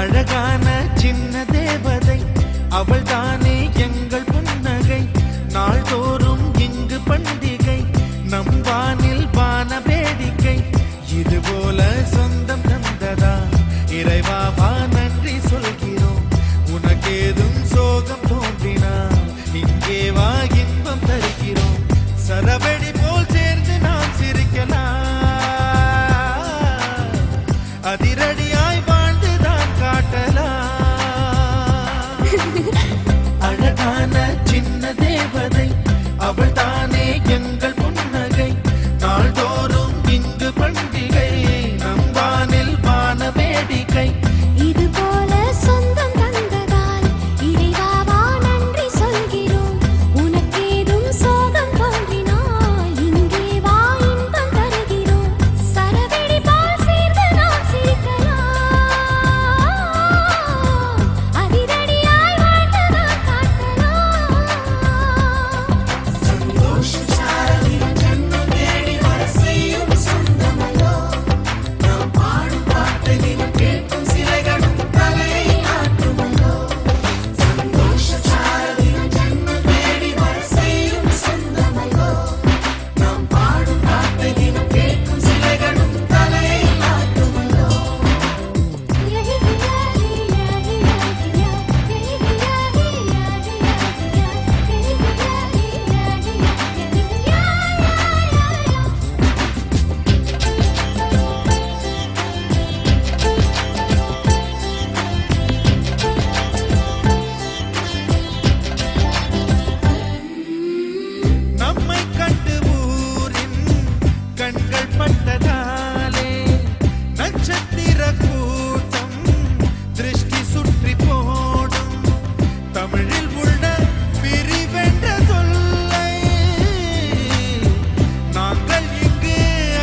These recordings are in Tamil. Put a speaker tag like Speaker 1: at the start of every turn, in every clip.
Speaker 1: அழகான சின்ன தேவதை அவள் தானே எங்கள் புன்னகை. நாள்தோறும் இங்கு பண்டிகை, நம் வானில் வான வேடிக்கை. இதுபோல சொந்தம் தந்ததா இறைவாவா நன்றி சொல்கிறோம். உனக்கேதும் சோகம் தோன்றினால் இங்கே வா இன்பம் தருகிறோம். சரவெடி போல் சேர்ந்து நாம் சிரிக்கலாம், அதிரடியாய் வாழ்ந்துதான் காட்டலாம். அழகான சின்ன தேவதை அவள் தானே எங்கள் புன்னகை. நாள்தோறும் இங்கு பண்டிகை, நம் வானில் வான வேடிக்கை.
Speaker 2: இதுபோல சொந்தம் தந்ததால் இறைவாவா நன்றி சொல்கிறோம். உனக்கேதும் சோகம் தோன்றினால் இங்கே வா இன்பம் தருகிறோம். சரவெடி போல் சேர்ந்து நாம் சிரிக்கலாம், அதிரடியாய் வாழ்ந்துதான் காட்டலாம்.
Speaker 3: சந்தோஷ சாரதின் ஜன்மம் தேடி வர செய்யும் சொந்தமல்லோ. நாம் பாடும் பாட்டு தினம் கேட்கும் சிலைகளும் தலையை ஆட்டுமல்லோ. சந்தோஷ சாரதின் ஜன்மம் தேடி வர செய்யும் சொந்தமல்லோ. நாம் பாடும் பாட்டு தினம் கேட்கும் சிலைகளும் தலையை ஆட்டுமல்லோ.
Speaker 1: நம்மை கண்டு ஊரின் கண்கள் பட்டதாலே நட்சத்திர கூட்டம் திருஷ்டி சுற்றி போடும். தமிழில் உள்ள பிரிவென்ற சொல்லை நாங்கள் இங்கு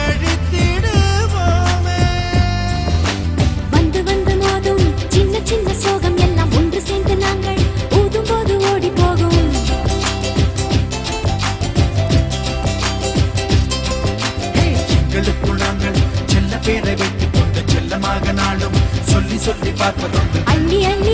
Speaker 1: அழித்திடுவோமே.
Speaker 2: வந்து வந்து மோதும் சின்ன சின்ன சோகம் எல்லாம் ஒன்று சேர்ந்து நாங்கள் ஊதும் போது ஓடி போகும்.
Speaker 1: எங்களுக்குள் நாங்கள் செல்ல பேரை வைத்துக் கொண்டு செல்லமாக நாளும் சொல்லி சொல்லி பார்ப்பதுண்டு.
Speaker 2: அள்ளி அள்ளி